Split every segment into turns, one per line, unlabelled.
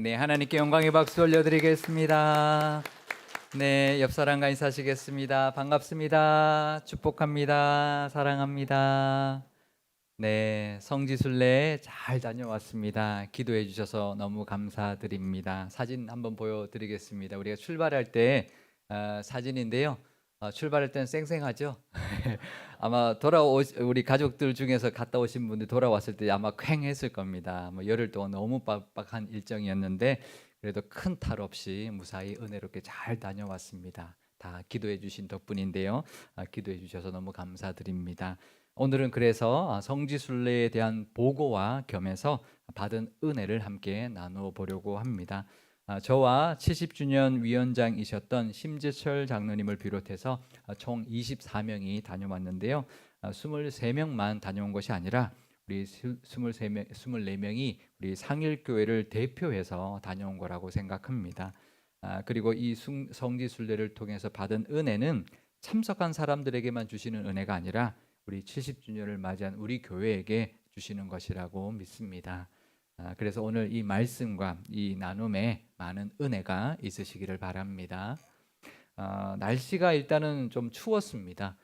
네, 하나님께 영광의 박수 올려드리겠습니다. 네, 옆 사람과 인사하시겠습니다. 반갑습니다. 축복합니다. 사랑합니다. 네, 성지순례 잘 다녀왔습니다. 기도해 주셔서 너무 감사드립니다. 사진 한번 보여드리겠습니다. 우리가 출발할 때 사진인데요. 출발할 때는 쌩쌩하죠. 아마 우리 가족들 중에서 갔다 오신 분들 돌아왔을 때 아마 쾌했을 겁니다. 뭐 열흘 동안 너무 빡빡한 일정이었는데 그래도 큰 탈 없이 무사히 은혜롭게 잘 다녀왔습니다. 다 기도해 주신 덕분인데요. 기도해 주셔서 너무 감사드립니다. 오늘은 그래서 성지순례에 대한 보고와 겸해서 받은 은혜를 함께 나누어 보려고 합니다. 저와 70주년 위원장이셨던 심재철 장로님을 비롯해서 총 24명이 다녀왔는데요. 23명만 다녀온 것이 아니라 우리 24명이 우리 상일교회를 대표해서 다녀온 거라고 생각합니다. 그리고 이 성지순례를 통해서 받은 은혜는 참석한 사람들에게만 주시는 은혜가 아니라 우리 70주년을 맞이한 우리 교회에게 주시는 것이라고 믿습니다. 그래서 오늘 이 말씀과 이 나눔에 많은 은혜가 있으시기를 바랍니다. 날씨가 일단은 좀 추웠습니다.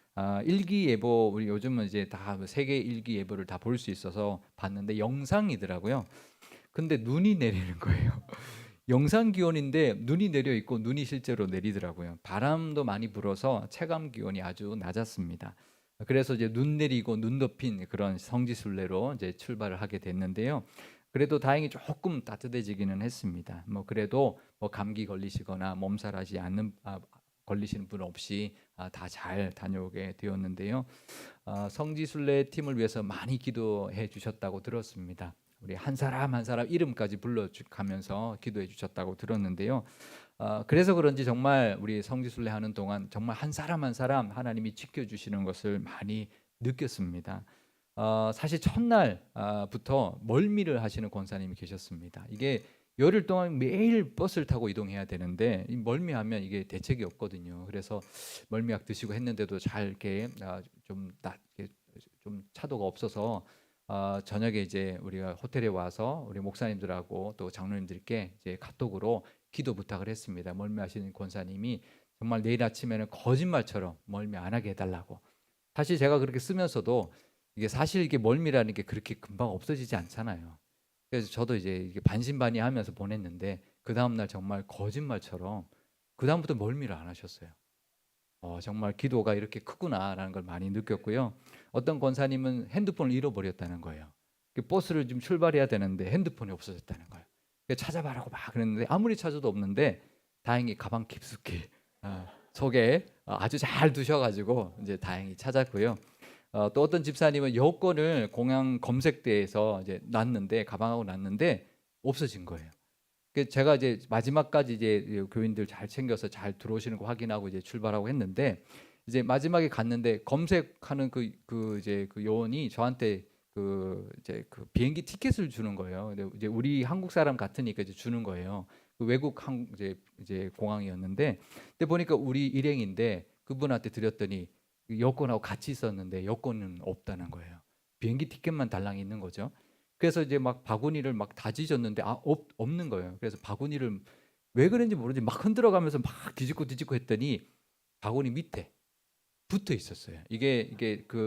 일기예보 우리 요즘은 이제 다 세계 일기예보를 다 볼 수 있어서 봤는데 영상이더라고요. 근데 눈이 내리는 거예요. 영상 기온인데 눈이 내려 있고 눈이 실제로 내리더라고요. 바람도 많이 불어서 체감 기온이 아주 낮았습니다. 그래서 이제 눈 내리고 눈 덮인 그런 성지순례로 이제 출발을 하게 됐는데요. 그래도 다행히 조금 따뜻해지기는 했습니다. 뭐 그래도 뭐 감기 걸리시거나 몸살하지 않는 걸리시는 분 없이 다 잘 다녀오게 되었는데요. 성지순례 팀을 위해서 많이 기도해 주셨다고 들었습니다. 우리 한 사람 한 사람 이름까지 불러가면서 기도해 주셨다고 들었는데요. 그래서 그런지 정말 우리 성지순례 하는 동안 정말 한 사람 한 사람 하나님이 지켜주시는 것을 많이 느꼈습니다. 사실 첫날부터 멀미를 하시는 권사님이 계셨습니다. 이게 열흘 동안 매일 버스를 타고 이동해야 되는데 이 멀미하면 이게 대책이 없거든요. 그래서 멀미약 드시고 했는데도 잘 이렇게 좀 차도가 없어서 저녁에 이제 우리가 호텔에 와서 우리 목사님들하고 또 장로님들께 이제 카톡으로 기도 부탁을 했습니다. 멀미하시는 권사님이 정말 내일 아침에는 거짓말처럼 멀미 안 하게 해달라고. 사실 제가 그렇게 쓰면서도 이게 사실 이게 멀미라는 게 그렇게 금방 없어지지 않잖아요. 그래서 저도 이제 이게 반신반의하면서 보냈는데 그 다음 날 정말 거짓말처럼 그 다음부터 멀미를 안 하셨어요. 정말 기도가 이렇게 크구나라는 걸 많이 느꼈고요. 어떤 권사님은 핸드폰을 잃어버렸다는 거예요. 버스를 좀 출발해야 되는데 핸드폰이 없어졌다는 거예요. 찾아봐라고 막 그랬는데 아무리 찾아도 없는데 다행히 가방 깊숙이 속에 아주 잘 두셔가지고 이제 다행히 찾았고요. 또 어떤 집사님은 여권을 공항 검색대에서 이제 놨는데 가방하고 놨는데 없어진 거예요. 제가 이제 마지막까지 이제 교인들 잘 챙겨서 잘 들어오시는 거 확인하고 이제 출발하고 했는데 이제 마지막에 갔는데 검색하는 이제 그 요원이 저한테 이제 비행기 티켓을 주는 거예요. 근데 이제 우리 한국 사람 같으니까 이제 주는 거예요. 외국 이제 공항이었는데 근데 보니까 우리 일행인데 그분한테 드렸더니 여권하고 같이 있었는데 여권은 없다는 거예요. 비행기 티켓만 달랑 있는 거죠. 그래서 이제 막 바구니를 막 다 뒤졌는데 없는 거예요. 그래서 바구니를 왜 그런지 모르지 막 흔들어가면서 막 뒤집고 했더니 바구니 밑에 붙어 있었어요. 이게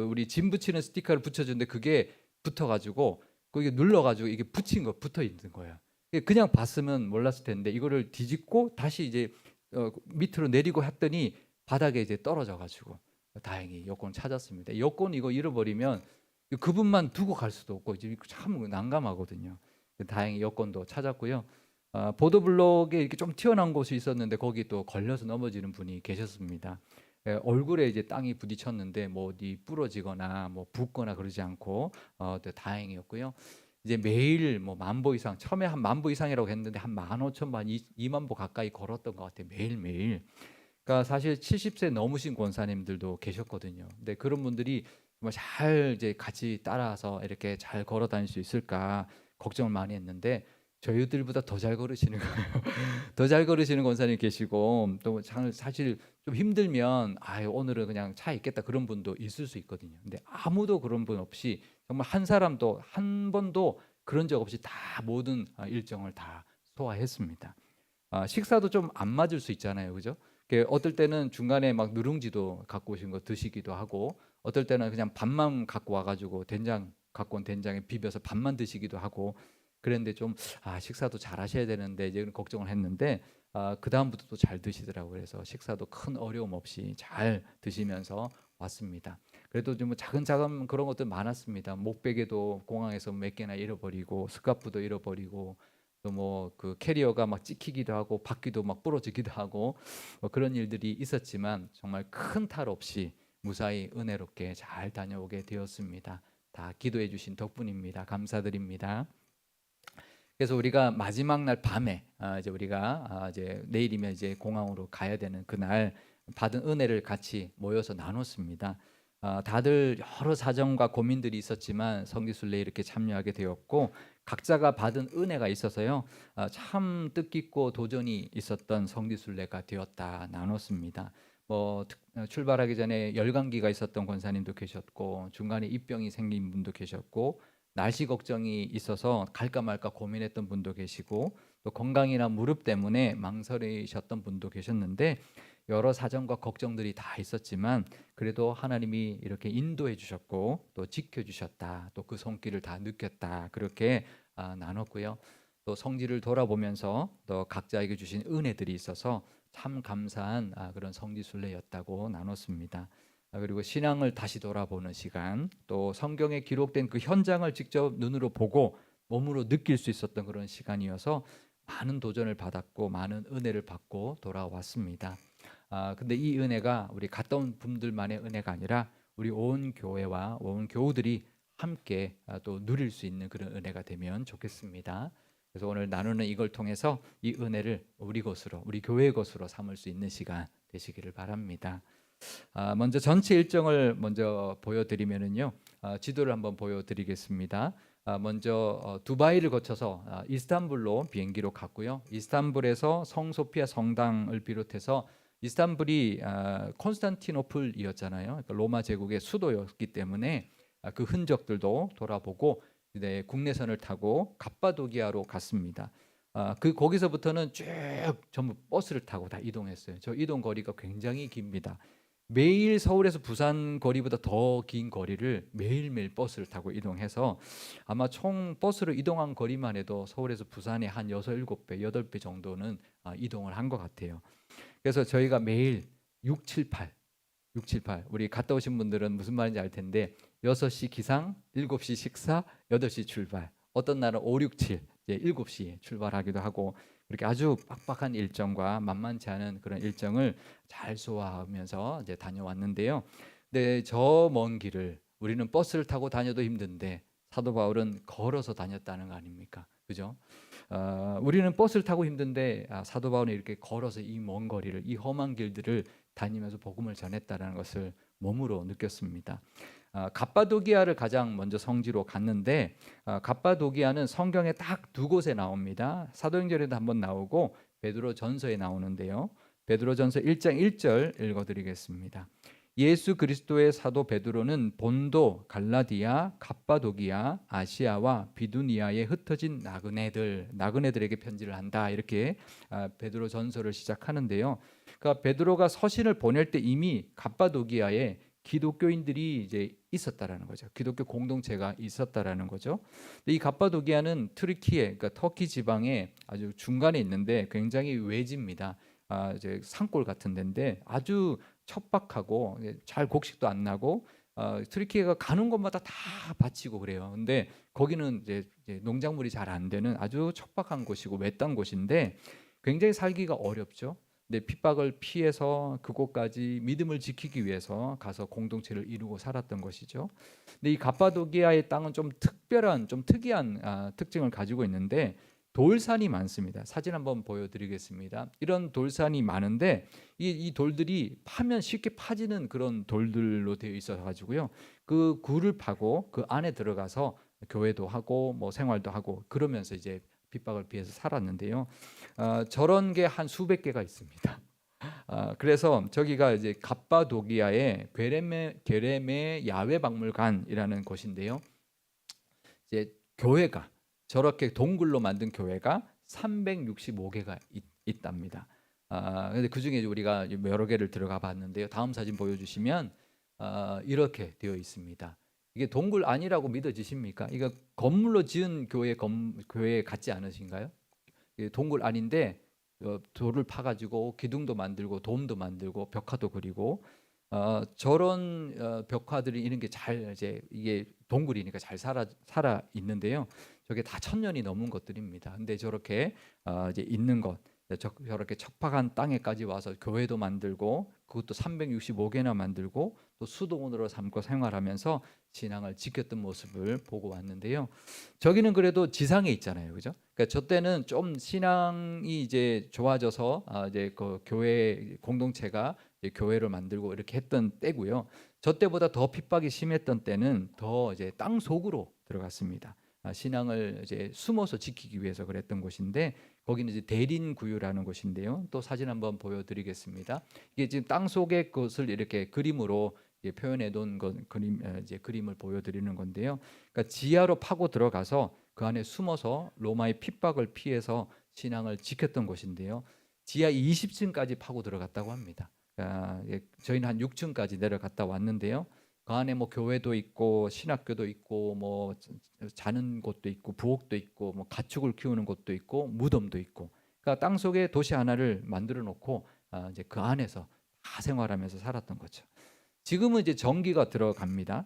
우리 짐 붙이는 스티커를 붙여주는데 그게 붙어가지고 거기 눌러가지고 이게 붙어 있는 거예요. 그냥 봤으면 몰랐을 텐데 이거를 뒤집고 다시 이제 밑으로 내리고 했더니 바닥에 이제 떨어져가지고 다행히 여권 찾았습니다. 여권 이거 잃어버리면 그분만 두고 갈 수도 없고 이제 참 난감하거든요. 다행히 여권도 찾았고요. 보도블록에 이렇게 좀 튀어나온 곳이 있었는데 거기 또 걸려서 넘어지는 분이 계셨습니다. 얼굴에 이제 땅이 부딪혔는데 뭐 어디 부러지거나 뭐 붓거나 그러지 않고 또 다행이었고요. 이제 매일 뭐 10,000보 이상 처음에 한 10,000보 이상이라고 했는데 한 15,000보, 20,000보 가까이 걸었던 것 같아요. 매일매일. 그러니까 사실 70세 넘으신 권사님들도 계셨거든요. 근데 그런 분들이 정말 잘 이제 같이 따라서 이렇게 잘 걸어 다닐 수 있을까 걱정을 많이 했는데 저희들보다 더 잘 걸으시는 거예요. 더 잘 걸으시는 권사님 계시고 또 사실 좀 힘들면 오늘은 그냥 차에 있겠다 그런 분도 있을 수 있거든요. 근데 아무도 그런 분 없이 정말 한 사람도 한 번도 그런 적 없이 다 모든 일정을 다 소화했습니다. 식사도 좀 안 맞을 수 있잖아요, 그죠? 어떨 때는 중간에 막 누룽지도 갖고 오신 거 드시기도 하고, 어떨 때는 그냥 밥만 갖고 와가지고 된장 갖고 온 된장에 비벼서 밥만 드시기도 하고, 그랬는데 좀 식사도 잘 하셔야 되는데 이제 걱정을 했는데 그 다음부터 또 잘 드시더라고요. 그래서 식사도 큰 어려움 없이 잘 드시면서 왔습니다. 그래도 좀 작은 그런 것들 많았습니다. 목베개도 공항에서 몇 개나 잃어버리고 스카프도 잃어버리고 또 뭐 그 캐리어가 막 찍히기도 하고 바퀴도 막 부러지기도 하고 뭐 그런 일들이 있었지만 정말 큰 탈 없이 무사히 은혜롭게 잘 다녀오게 되었습니다. 다 기도해 주신 덕분입니다. 감사드립니다. 그래서 우리가 마지막 날 밤에 이제 우리가 이제 내일이면 이제 공항으로 가야 되는 그날 받은 은혜를 같이 모여서 나눴습니다. 다들 여러 사정과 고민들이 있었지만 성지순례에 이렇게 참여하게 되었고 각자가 받은 은혜가 있어서요 참 뜻깊고 도전이 있었던 성지순례가 되었다 나눴습니다. 뭐 출발하기 전에 열감기가 있었던 권사님도 계셨고 중간에 입병이 생긴 분도 계셨고 날씨 걱정이 있어서 갈까 말까 고민했던 분도 계시고 또 건강이나 무릎 때문에 망설이셨던 분도 계셨는데 여러 사정과 걱정들이 다 있었지만 그래도 하나님이 이렇게 인도해 주셨고 또 지켜 주셨다. 또 그 손길을 다 느꼈다. 그렇게 나눴고요. 또 성지를 돌아보면서 또 각자에게 주신 은혜들이 있어서 참 감사한 그런 성지순례였다고 나눴습니다. 그리고 신앙을 다시 돌아보는 시간, 또 성경에 기록된 그 현장을 직접 눈으로 보고 몸으로 느낄 수 있었던 그런 시간이어서 많은 도전을 받았고 많은 은혜를 받고 돌아왔습니다. 근데 이 은혜가 우리 갔다 온 분들만의 은혜가 아니라 우리 온 교회와 온 교우들이 함께 또 누릴 수 있는 그런 은혜가 되면 좋겠습니다. 그래서 오늘 나누는 이걸 통해서 이 은혜를 우리 것으로, 우리 교회의 것으로 삼을 수 있는 시간 되시기를 바랍니다. 먼저 전체 일정을 먼저 보여드리면은요, 지도를 한번 보여드리겠습니다. 먼저 두바이를 거쳐서 이스탄불로 비행기로 갔고요. 이스탄불에서 성소피아 성당을 비롯해서 이스탄불이 콘스탄티노플이었잖아요. 그러니까 로마 제국의 수도였기 때문에 그 흔적들도 돌아보고 이제 국내선을 타고 갑바도기아로 갔습니다. 거기서부터는 쭉 전부 버스를 타고 다 이동했어요. 저 이동 거리가 굉장히 깁니다. 매일 서울에서 부산 거리보다 더 긴 거리를 매일매일 버스를 타고 이동해서 아마 총 버스로 이동한 거리만 해도 서울에서 부산에 한 6, 7배, 8배 정도는 이동을 한 것 같아요. 그래서 저희가 매일 6, 7, 8 우리 갔다 오신 분들은 무슨 말인지 알 텐데 6시 기상, 7시 식사, 8시 출발. 어떤 날은 5, 6, 7 이제 7시에 출발하기도 하고 그렇게 아주 빡빡한 일정과 만만치 않은 그런 일정을 잘 소화하면서 이제 다녀왔는데요. 근데 저 먼 길을 우리는 버스를 타고 다녀도 힘든데 사도 바울은 걸어서 다녔다는 거 아닙니까? 그죠? 우리는 버스를 타고 힘든데 사도 바울은 이렇게 걸어서 이 먼 거리를 이 험한 길들을 다니면서 복음을 전했다는 것을 몸으로 느꼈습니다. 갑바도기아를 가장 먼저 성지로 갔는데 갑바도기아는 성경에 딱 두 곳에 나옵니다. 사도행전에도 한번 나오고 베드로전서에 나오는데요. 베드로전서 1장 1절 읽어드리겠습니다. 예수 그리스도의 사도 베드로는 본도, 갈라디아, 갑바도기아, 아시아와 비두니아에 흩어진 나그네들에게 편지를 한다. 이렇게 베드로전서를 시작하는데요. 그러니까 베드로가 서신을 보낼 때 이미 갑바도기아에 기독교인들이 이제 있었다라는 거죠. 기독교 공동체가 있었다라는 거죠. 근데 이 갑바도기아는 튀르키예, 그러니까 터키 지방의 아주 중간에 있는데 굉장히 외지입니다. 이제 산골 같은 데인데 아주 척박하고 잘 곡식도 안 나고 튀르키예가 가는 곳마다 다 밭이고 그래요. 근데 거기는 이제 농작물이 잘 안 되는 아주 척박한 곳이고 외딴 곳인데 굉장히 살기가 어렵죠. 근데 핍박을 피해서 그곳까지 믿음을 지키기 위해서 가서 공동체를 이루고 살았던 것이죠. 근데 이 갑바도기아의 땅은 좀 특별한, 좀 특이한 특징을 가지고 있는데 돌산이 많습니다. 사진 한번 보여드리겠습니다. 이런 돌산이 많은데 이 돌들이 파면 쉽게 파지는 그런 돌들로 되어 있어 가지고요. 그 굴을 파고 그 안에 들어가서 교회도 하고 뭐 생활도 하고 그러면서 이제 핍박을 피해서 살았는데요. 저런 게 한 수백 개가 있습니다. 그래서 저기가 이제 갑바도기아의 게레메 야외 박물관이라는 곳인데요. 이제 교회가 저렇게 동굴로 만든 교회가 365개가 있답니다. 근데 그중에 우리가 여러 개를 들어가 봤는데요. 다음 사진 보여주시면 이렇게 되어 있습니다. 이게 동굴 아니라고 믿어지십니까? 이거 건물로 지은 교회 같지 않으신가요? 동굴 아닌데 돌을 파가지고 기둥도 만들고 돔도 만들고 벽화도 그리고 저런 벽화들이 이런 게 잘 이제 이게 동굴이니까 잘 살아 있는데요. 저게 다 1000년이 넘은 것들입니다. 근데 저렇게 이제 있는 것 저렇게 척박한 땅에까지 와서 교회도 만들고 그것도 365개나 만들고 또 수도원으로 삼고 생활하면서 신앙을 지켰던 모습을 보고 왔는데요. 저기는 그래도 지상에 있잖아요, 그죠? 그러니까 저 때는 좀 신앙이 이제 좋아져서 이제 그 교회 공동체가 이제 교회를 만들고 이렇게 했던 때고요. 저 때보다 더 핍박이 심했던 때는 더 이제 땅 속으로 들어갔습니다. 신앙을 이제 숨어서 지키기 위해서 그랬던 곳인데 거기는 이제 대린구유라는 곳인데요. 또 사진 한번 보여드리겠습니다. 이게 지금 땅 속의 것을 이렇게 그림으로 표현해 놓은 이제 그림을 보여드리는 건데요. 그러니까 지하로 파고 들어가서 그 안에 숨어서 로마의 핍박을 피해서 신앙을 지켰던 곳인데요. 지하 20층까지 파고 들어갔다고 합니다. 저희는 한 6층까지 내려갔다 왔는데요. 그 안에 뭐 교회도 있고 신학교도 있고 뭐 자는 곳도 있고 부엌도 있고 뭐 가축을 키우는 곳도 있고 무덤도 있고, 그러니까 땅 속에 도시 하나를 만들어 놓고 이제 그 안에서 다 생활하면서 살았던 거죠. 지금은 이제 전기가 들어갑니다.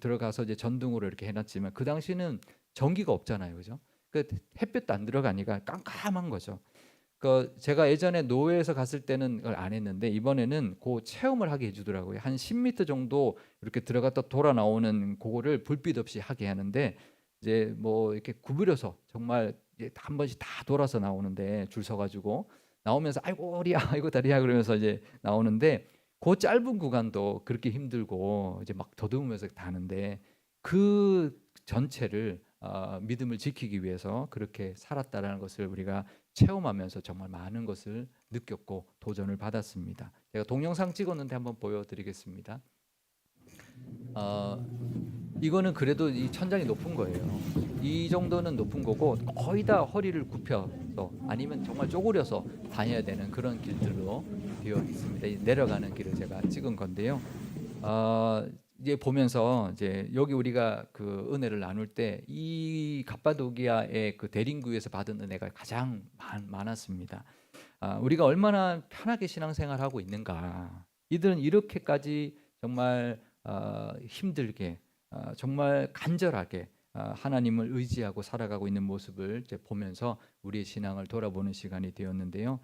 들어가서 이제 전등으로 이렇게 해놨지만 그 당시는 전기가 없잖아요, 그죠? 그 햇볕도 안 들어가니까 깜깜한 거죠. 그 제가 예전에 노회에서 갔을 때는 그걸 안 했는데 이번에는 그 체험을 하게 해주더라고요. 한 10m 정도 이렇게 들어갔다 돌아 나오는 그거를 불빛 없이 하게 하는데 이제 뭐 이렇게 구부려서 정말 한 번씩 다 돌아서 나오는데 줄 서가지고 나오면서 아이고 허리야 아이고 다리야 그러면서 이제 나오는데 그 짧은 구간도 그렇게 힘들고 이제 막 더듬으면서 다는데 그 전체를 믿음을 지키기 위해서 그렇게 살았다라는 것을 우리가 체험하면서 정말 많은 것을 느꼈고 도전을 받았습니다. 제가 동영상 찍었는데 한번 보여드리겠습니다. 이거는 그래도 이 천장이 높은 거예요. 이 정도는 높은 거고 거의 다 허리를 굽혀서 아니면 정말 쪼그려서 다녀야 되는 그런 길들로 되어 있습니다. 내려가는 길을 제가 찍은 건데요. 이제 보면서 이제 여기 우리가 그 은혜를 나눌 때 이 갑바도기아의 그 대림구에서 받은 은혜가 가장 많았습니다. 우리가 얼마나 편하게 신앙생활하고 있는가. 이들은 이렇게까지 정말 힘들게 정말 간절하게 하나님을 의지하고 살아가고 있는 모습을 이제 보면서 우리의 신앙을 돌아보는 시간이 되었는데요.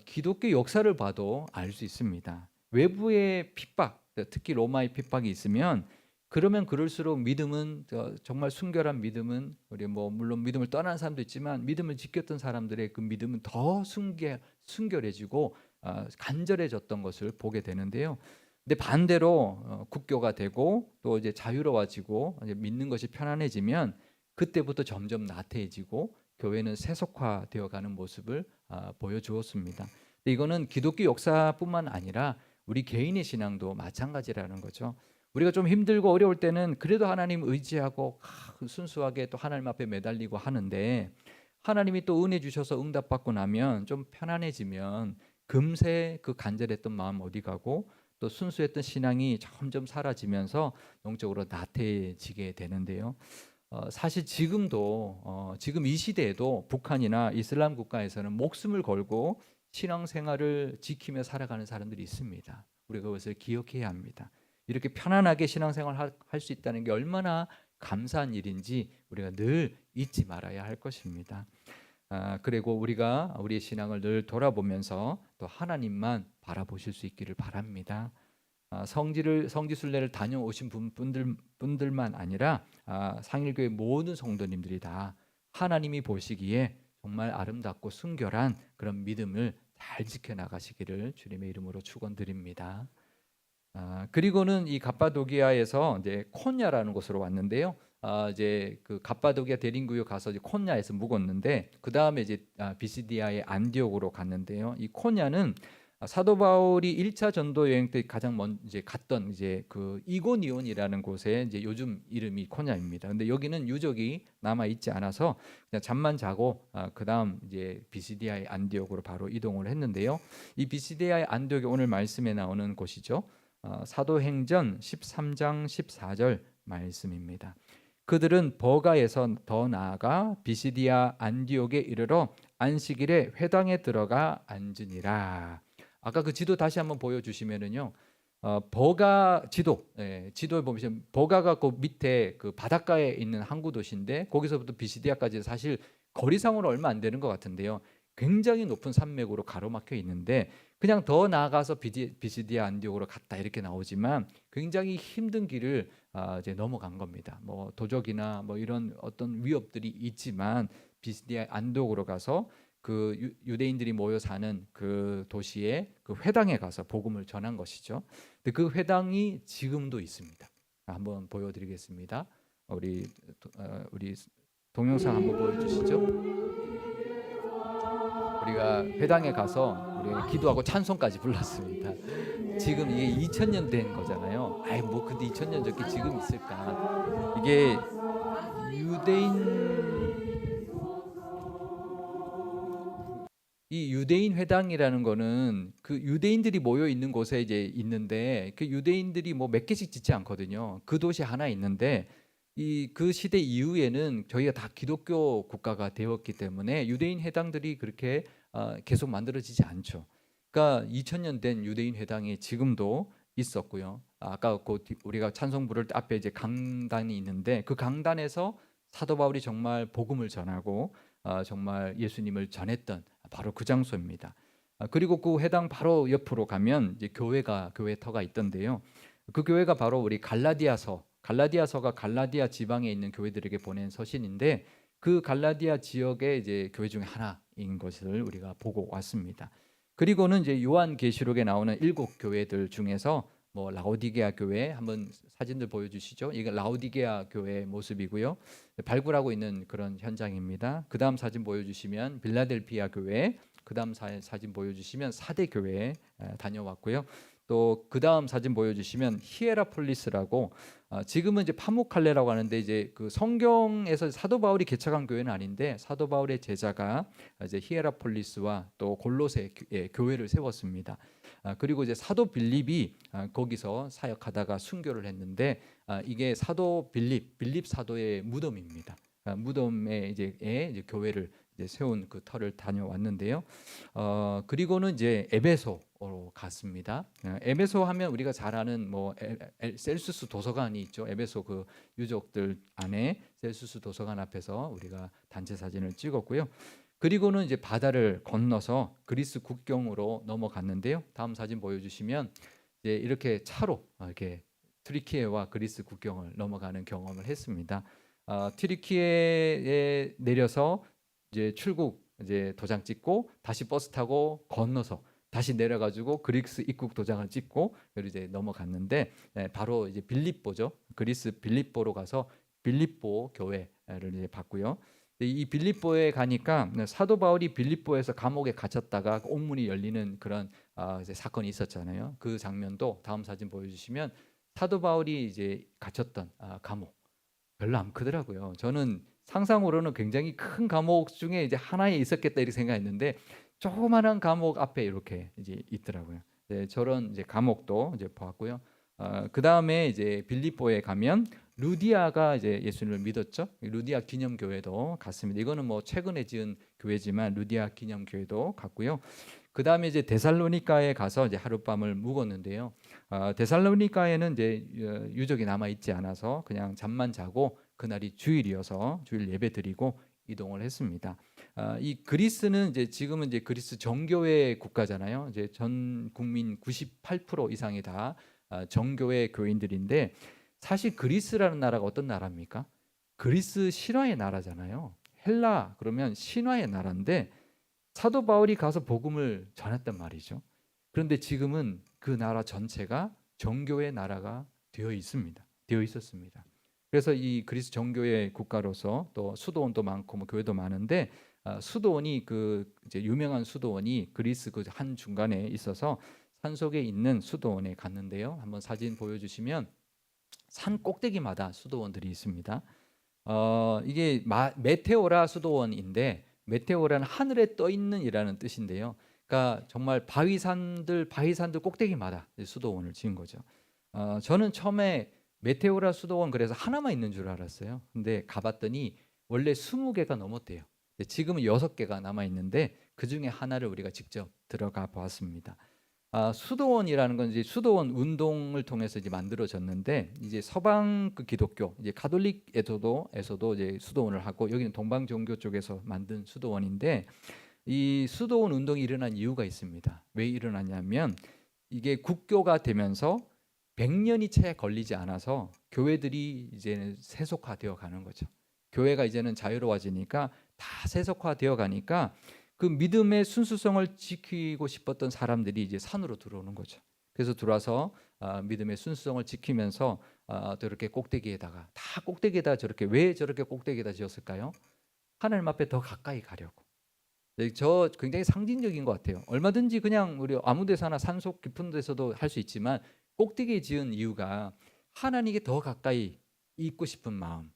기독교 역사를 봐도 알 수 있습니다. 외부의 핍박, 특히 로마의 핍박이 있으면 그러면 그럴수록 믿음은 정말 순결한 믿음은 우리 뭐 물론 믿음을 떠난 사람도 있지만 믿음을 지켰던 사람들의 그 믿음은 더 순결해지고 간절해졌던 것을 보게 되는데요. 근데 반대로 국교가 되고 또 이제 자유로워지고 이제 믿는 것이 편안해지면 그때부터 점점 나태해지고 교회는 세속화되어 가는 모습을 보여주었습니다. 이거는 기독교 역사뿐만 아니라 우리 개인의 신앙도 마찬가지라는 거죠. 우리가 좀 힘들고 어려울 때는 그래도 하나님 의지하고 순수하게 또 하나님 앞에 매달리고 하는데 하나님이 또 은혜 주셔서 응답받고 나면 좀 편안해지면 금세 그 간절했던 마음 어디 가고 또 순수했던 신앙이 점점 사라지면서 영적으로 나태해지게 되는데요. 사실 지금도 지금 이 시대에도 북한이나 이슬람 국가에서는 목숨을 걸고 신앙생활을 지키며 살아가는 사람들이 있습니다. 우리가 그것을 기억해야 합니다. 이렇게 편안하게 신앙생활 할 수 있다는 게 얼마나 감사한 일인지 우리가 늘 잊지 말아야 할 것입니다. 그리고 우리가 우리의 신앙을 늘 돌아보면서 또 하나님만 바라보실 수 있기를 바랍니다. 성지순례를 다녀오신 분들만 아니라 상일교회 모든 성도님들이 다 하나님이 보시기에 정말 아름답고 순결한 그런 믿음을 잘 지켜나가시기를 주님의 이름으로 축원드립니다. 그리고는 이 갑바도기아에서 이제 콘야라는 곳으로 왔는데요. 이제 그 갑바도기아 대림구에 가서 이제 콘야에서 묵었는데 그 다음에 이제 비시디아의 안디옥으로 갔는데요. 이 콘야는 사도 바울이 1차 전도 여행 때 가장 먼저 이제 갔던 이제 그 이고니온이라는 곳에 이제 요즘 이름이 코냐입니다. 근데 여기는 유적이 남아 있지 않아서 그냥 잠만 자고 그다음 이제 비시디아의 안디옥으로 바로 이동을 했는데요. 이 비시디아의 안디옥이 오늘 말씀에 나오는 곳이죠. 사도행전 13장 14절 말씀입니다. 그들은 버가에서 더 나아가 비시디아 안디옥에 이르러 안식일에 회당에 들어가 앉으니라. 아까 그 지도 다시 한번 보여주시면은요. 버가 지도, 지도에 보시면 버가가 그 밑에 그 바닷가에 있는 항구 도시인데 거기서부터 비시디아까지 사실 거리상으로 얼마 안 되는 것 같은데요. 굉장히 높은 산맥으로 가로막혀 있는데 그냥 더 나아가서 비시디아 안디옥으로 갔다 이렇게 나오지만 굉장히 힘든 길을 이제 넘어간 겁니다. 뭐 도적이나 뭐 이런 어떤 위협들이 있지만 비시디아 안디옥으로 가서 그 유대인들이 모여 사는 그 도시의 그 회당에 가서 복음을 전한 것이죠. 근데 그 회당이 지금도 있습니다. 한번 보여드리겠습니다. 우리 동영상 한번 보여주시죠. 우리가 회당에 가서 우리 기도하고 찬송까지 불렀습니다. 지금 이게 2000년 된 거잖아요. 아이 뭐 근데 2000년 전게 지금 있을까? 이게 유대인 회당이라는 거는 그 유대인들이 모여 있는 곳에 이제 있는데 그 유대인들이 뭐 몇 개씩 짓지 않거든요. 그 도시 하나 있는데 이 그 시대 이후에는 저희가 다 기독교 국가가 되었기 때문에 유대인 회당들이 그렇게 계속 만들어지지 않죠. 그러니까 2000년 된 유대인 회당이 지금도 있었고요. 아까 우리가 찬송 부를 때 앞에 이제 강단이 있는데 그 강단에서 사도 바울이 정말 복음을 전하고 정말 예수님을 전했던 바로 그 장소입니다. 그리고 그 회당 바로 옆으로 가면 이제 교회터가 있던데요. 그 교회가 바로 우리 갈라디아서가 갈라디아 지방에 있는 교회들에게 보낸 서신인데 그 갈라디아 지역의 이제 교회 중에 하나인 것을 우리가 보고 왔습니다. 그리고는 이제 요한계시록에 나오는 7교회들 중에서 뭐 라오디게아 교회 한번 사진들 보여주시죠. 이게 라오디게아 교회의 모습이고요. 발굴하고 있는 그런 현장입니다. 그 다음 사진 보여주시면 빌라델피아 교회, 그 다음 사진 보여주시면 사대 교회에 다녀왔고요. 또 그 다음 사진 보여주시면 히에라폴리스라고 지금은 이제 파무칼레라고 하는데 이제 그 성경에서 사도 바울이 개척한 교회는 아닌데 사도 바울의 제자가 이제 히에라폴리스와 또 골로새 교회를 세웠습니다. 그리고 이제 사도 빌립이 거기서 사역하다가 순교를 했는데 이게 사도 빌립 사도의 무덤입니다. 무덤에 이제 교회를 이제 세운 그 터를 다녀왔는데요. 그리고는 이제 에베소로 갔습니다. 에베소 하면 우리가 잘 아는 뭐 셀수스 도서관이 있죠. 에베소 그 유적들 안에 셀수스 도서관 앞에서 우리가 단체 사진을 찍었고요. 그리고는 이제 바다를 건너서 그리스 국경으로 넘어갔는데요. 다음 사진 보여주시면 이제 이렇게 차로 이렇게 트리키에와 그리스 국경을 넘어가는 경험을 했습니다. 트리키에에 내려서 이제 출국 이제 도장 찍고 다시 버스 타고 건너서 다시 내려가지고 그리스 입국 도장을 찍고 그리고 이제 넘어갔는데 바로 이제 빌립보죠. 그리스 빌립보로 가서 빌립보 교회를 이제 봤고요. 이 빌립보에 가니까 사도 바울이 빌립보에서 감옥에 갇혔다가 옥문이 열리는 그런 이제 사건이 있었잖아요. 그 장면도 다음 사진 보여주시면 사도 바울이 이제 갇혔던 감옥 별로 안 크더라고요. 저는 상상으로는 굉장히 큰 감옥 중에 이제 하나에 있었겠다 이렇게 생각했는데 조그만한 감옥 앞에 이렇게 이제 있더라고요. 네, 저런 이제 감옥도 이제 보았고요. 그 다음에 이제 빌립보에 가면 루디아가 이제 예수님을 믿었죠. 루디아 기념교회도 갔습니다. 이거는 뭐 최근에 지은 교회지만 루디아 기념교회도 갔고요. 그 다음에 이제 데살로니가에 가서 이제 하룻밤을 묵었는데요. 데살로니가에는 이제 유적이 남아 있지 않아서 그냥 잠만 자고 그날이 주일이어서 주일 예배 드리고 이동을 했습니다. 이 그리스는 이제 지금은 이제 그리스 정교회 국가잖아요. 이제 전 국민 98% 이상이 다 정교회 교인들인데 사실 그리스라는 나라가 어떤 나라입니까? 그리스 신화의 나라잖아요. 헬라 그러면 신화의 나라인데 사도 바울이 가서 복음을 전했단 말이죠. 그런데 지금은 그 나라 전체가 정교의 나라가 되어 있습니다. 되어 있었습니다. 그래서 이 그리스 정교의 국가로서 또 수도원도 많고 뭐 교회도 많은데 수도원이 그 이제 유명한 수도원이 그리스 그 한 중간에 있어서 산속에 있는 수도원에 갔는데요. 한번 사진 보여주시면 산 꼭대기마다 수도원들이 있습니다. 이게 메테오라 수도원인데 메테오라는 하늘에 떠 있는이라는 뜻인데요. 그러니까 정말 바위산들 꼭대기마다 수도원을 지은 거죠. 저는 처음에 메테오라 수도원 그래서 하나만 있는 줄 알았어요. 근데 가봤더니 원래 20개가 넘었대요. 지금은 6개가 남아 있는데 그 중에 하나를 우리가 직접 들어가 보았습니다. 수도원이라는 건 이제 수도원 운동을 통해서 이제 만들어졌는데 이제 서방 그 기독교 이제 가톨릭에서도 이제 수도원을 하고 여기는 동방 종교 쪽에서 만든 수도원인데 이 수도원 운동이 일어난 이유가 있습니다. 왜 일어났냐면 이게 국교가 되면서 100년이 채 걸리지 않아서 교회들이 이제는 세속화되어 가는 거죠. 교회가 이제는 자유로워지니까 다 세속화되어 가니까 그 믿음의 순수성을 지키고 싶었던 사람들이 이제 산으로 들어오는 거죠. 그래서 들어와서 믿음의 순수성을 지키면서 또 이렇게 꼭대기에다가 다 꼭대기에다 저렇게 왜 저렇게 꼭대기에다 지었을까요? 하나님 앞에 더 가까이 가려고. 저 굉장히 상징적인 것 같아요. 얼마든지 그냥 우리 아무 데서나 산속 깊은 데서도 할 수 있지만 꼭대기에 지은 이유가 하나님께 더 가까이 있고 싶은 마음,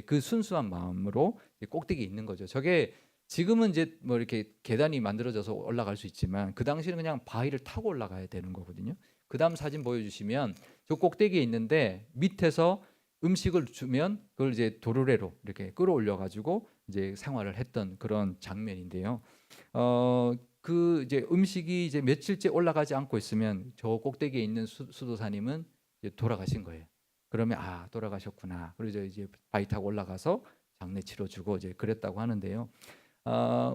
그 순수한 마음으로 꼭대기에 있는 거죠. 저게 지금은 이제 뭐 이렇게 계단이 만들어져서 올라갈 수 있지만 그 당시는 그냥 바위를 타고 올라가야 되는 거거든요. 그 다음 사진 보여주시면 저 꼭대기에 있는데 밑에서 음식을 주면 그걸 이제 도르래로 이렇게 끌어올려 가지고 이제 생활을 했던 그런 장면인데요. 그 이제 음식이 이제 며칠째 올라가지 않고 있으면 저 꼭대기에 있는 수도사님은 이제 돌아가신 거예요. 그러면 돌아가셨구나. 그래서 이제 바위 타고 올라가서 장례 치러주고 이제 그랬다고 하는데요.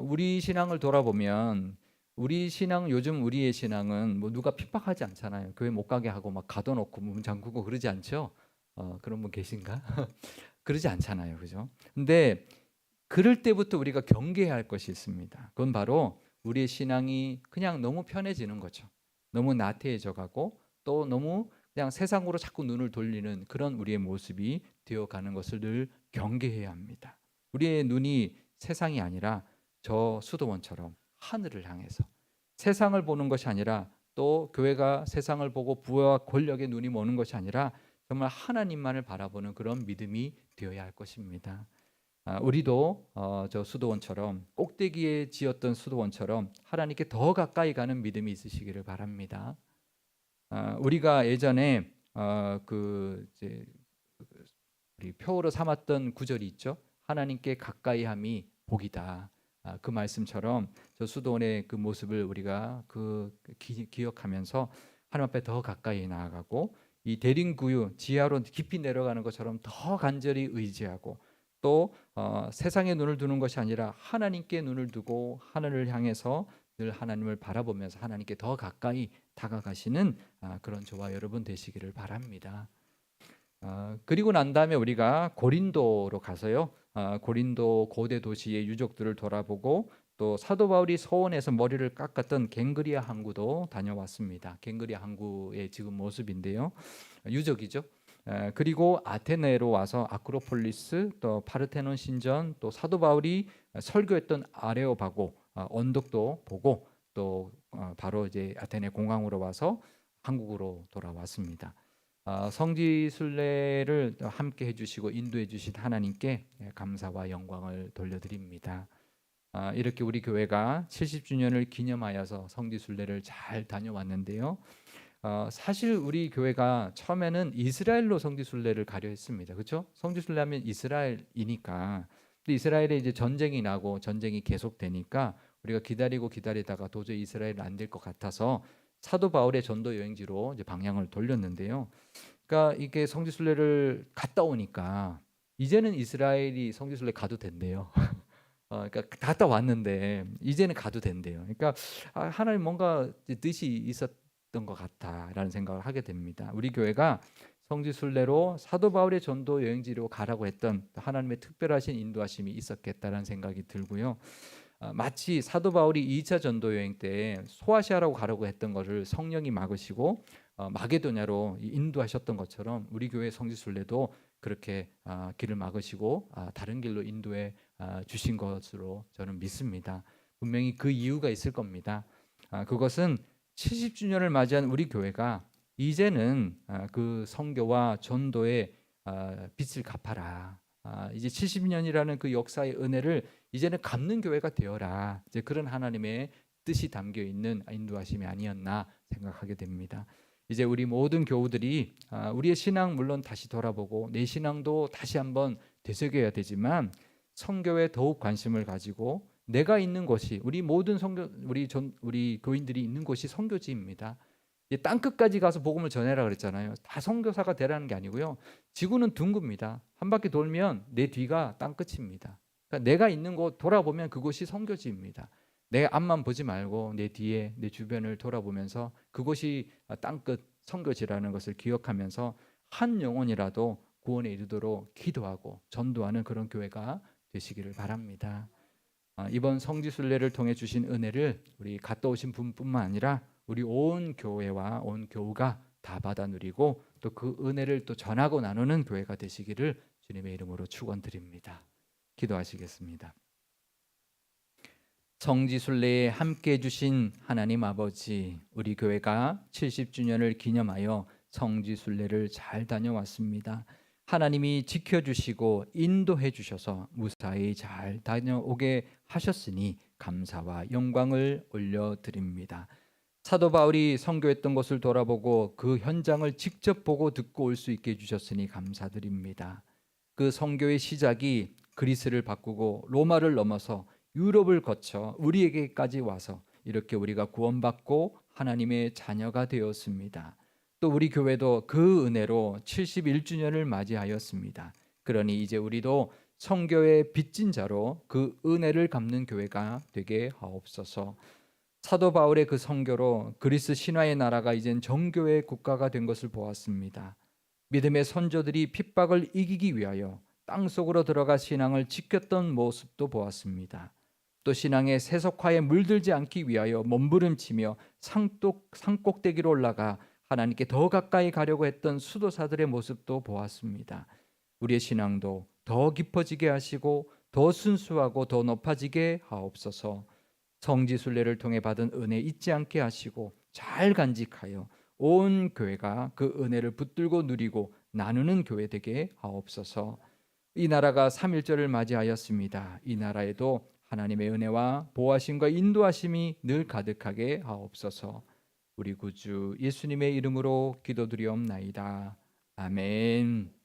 우리 신앙을 돌아보면 우리 신앙 요즘 우리의 신앙은 뭐 누가 핍박하지 않잖아요. 교회 못 가게 하고 막 가둬놓고 문 잠그고 그러지 않죠. 그런 분 계신가? 그러지 않잖아요, 그죠? 근데 그럴 때부터 우리가 경계해야 할 것이 있습니다. 그건 바로 우리의 신앙이 그냥 너무 편해지는 거죠. 너무 나태해져 가고 또 너무 그냥 세상으로 자꾸 눈을 돌리는 그런 우리의 모습이 되어가는 것을 늘 경계해야 합니다. 우리의 눈이 세상이 아니라 저 수도원처럼 하늘을 향해서 세상을 보는 것이 아니라 또 교회가 세상을 보고 부와 권력의 눈이 머는 것이 아니라 정말 하나님만을 바라보는 그런 믿음이 되어야 할 것입니다. 우리도 저 수도원처럼 꼭대기에 지었던 수도원처럼 하나님께 더 가까이 가는 믿음이 있으시기를 바랍니다. 우리가 예전에 그 이제 우리 표어로 삼았던 구절이 있죠. 하나님께 가까이함이 복이다. 그 말씀처럼 저 수도원의 그 모습을 우리가 기억하면서 하나님 앞에 더 가까이 나아가고 이 대림구유 지하로 깊이 내려가는 것처럼 더 간절히 의지하고 또 세상에 눈을 두는 것이 아니라 하나님께 눈을 두고 하늘을 향해서 늘 하나님을 바라보면서 하나님께 더 가까이 다가가시는 그런 저와 여러분 되시기를 바랍니다. 그리고 난 다음에 우리가 고린도로 가서요. 고린도 고대 도시의 유적들을 돌아보고 또 사도 바울이 서원에서 머리를 깎았던 갱그리아 항구도 다녀왔습니다. 갱그리아 항구의 지금 모습인데요. 유적이죠. 그리고 아테네로 와서 아크로폴리스 또 파르테논 신전 또 사도 바울이 설교했던 아레오바고 언덕도 보고 또 바로 이제 아테네 공항으로 와서 한국으로 돌아왔습니다. 성지 순례를 함께 해주시고 인도해 주신 하나님께 감사와 영광을 돌려드립니다. 이렇게 우리 교회가 70주년을 기념하여서 성지 순례를 잘 다녀왔는데요. 사실 우리 교회가 처음에는 이스라엘로 성지 순례를 가려 했습니다. 그렇죠? 성지 순례하면 이스라엘이니까. 근데 이스라엘에 이제 전쟁이 나고 전쟁이 계속되니까 우리가 기다리다가 도저히 이스라엘은 안 될 것 같아서 사도 바울의 전도 여행지로 이제 방향을 돌렸는데요. 그러니까 이게 성지 순례를 갔다 오니까 이제는 이스라엘이 성지 순례 가도 된대요. 그러니까 갔다 왔는데 이제는 가도 된대요. 그러니까 하나님 뭔가 뜻이 있었던 것 같다라는 생각을 하게 됩니다. 우리 교회가 성지 순례로 사도 바울의 전도 여행지로 가라고 했던 하나님의 특별하신 인도하심이 있었겠다라는 생각이 들고요. 마치 사도 바울이 2차 전도 여행 때 소아시아라고 가라고 했던 것을 성령이 막으시고 마게도냐로 인도하셨던 것처럼 우리 교회 성지 순례도 그렇게 길을 막으시고 다른 길로 인도해 주신 것으로 저는 믿습니다. 분명히 그 이유가 있을 겁니다. 그것은 70주년을 맞이한 우리 교회가 이제는 그 선교와 전도의 빚을 갚아라. 이제 70년이라는 그 역사의 은혜를 이제는 갚는 교회가 되어라. 이제 그런 하나님의 뜻이 담겨 있는 인도하심이 아니었나 생각하게 됩니다. 이제 우리 모든 교우들이 우리의 신앙 물론 다시 돌아보고 내 신앙도 다시 한번 되새겨야 되지만 선교에 더욱 관심을 가지고 내가 있는 곳이 우리 모든 선교 우리 교인들이 있는 곳이 선교지입니다. 땅 끝까지 가서 복음을 전해라 그랬잖아요. 다 선교사가 되라는 게 아니고요. 지구는 둥굽니다. 한 바퀴 돌면 내 뒤가 땅 끝입니다. 그러니까 내가 있는 곳 돌아보면 그곳이 선교지입니다. 내 앞만 보지 말고 내 뒤에 내 주변을 돌아보면서 그곳이 땅끝 선교지라는 것을 기억하면서 한 영혼이라도 구원에 이르도록 기도하고 전도하는 그런 교회가 되시기를 바랍니다. 이번 성지순례를 통해 주신 은혜를 우리 갔다 오신 분뿐만 아니라 우리 온 교회와 온 교우가 다 받아 누리고 또 그 은혜를 또 전하고 나누는 교회가 되시기를 주님의 이름으로 축원드립니다. 기도하시겠습니다. 성지순례에 함께 해주신 하나님 아버지, 우리 교회가 70주년을 기념하여 성지순례를 잘 다녀왔습니다. 하나님이 지켜주시고 인도해 주셔서 무사히 잘 다녀오게 하셨으니 감사와 영광을 올려드립니다. 사도 바울이 선교했던 곳을 돌아보고 그 현장을 직접 보고 듣고 올 수 있게 해주셨으니 감사드립니다. 그 선교의 시작이 그리스를 바꾸고 로마를 넘어서 유럽을 거쳐 우리에게까지 와서 이렇게 우리가 구원받고 하나님의 자녀가 되었습니다. 또 우리 교회도 그 은혜로 71주년을 맞이하였습니다. 그러니 이제 우리도 선교의 빚진 자로 그 은혜를 갚는 교회가 되게 하옵소서. 사도 바울의 그 선교로 그리스 신화의 나라가 이젠 정교의 국가가 된 것을 보았습니다. 믿음의 선조들이 핍박을 이기기 위하여 땅속으로 들어가 신앙을 지켰던 모습도 보았습니다. 또 신앙의 세속화에 물들지 않기 위하여 몸부림치며 산꼭대기로 올라가 하나님께 더 가까이 가려고 했던 수도사들의 모습도 보았습니다. 우리의 신앙도 더 깊어지게 하시고 더 순수하고 더 높아지게 하옵소서. 성지순례를 통해 받은 은혜 잊지 않게 하시고 잘 간직하여 온 교회가 그 은혜를 붙들고 누리고 나누는 교회 되게 하옵소서. 이 나라가 3.1절을 맞이하였습니다. 이 나라에도 하나님의 은혜와 보호하심과 인도하심이 늘 가득하게 하옵소서. 우리 구주 예수님의 이름으로 기도드리옵나이다. 아멘.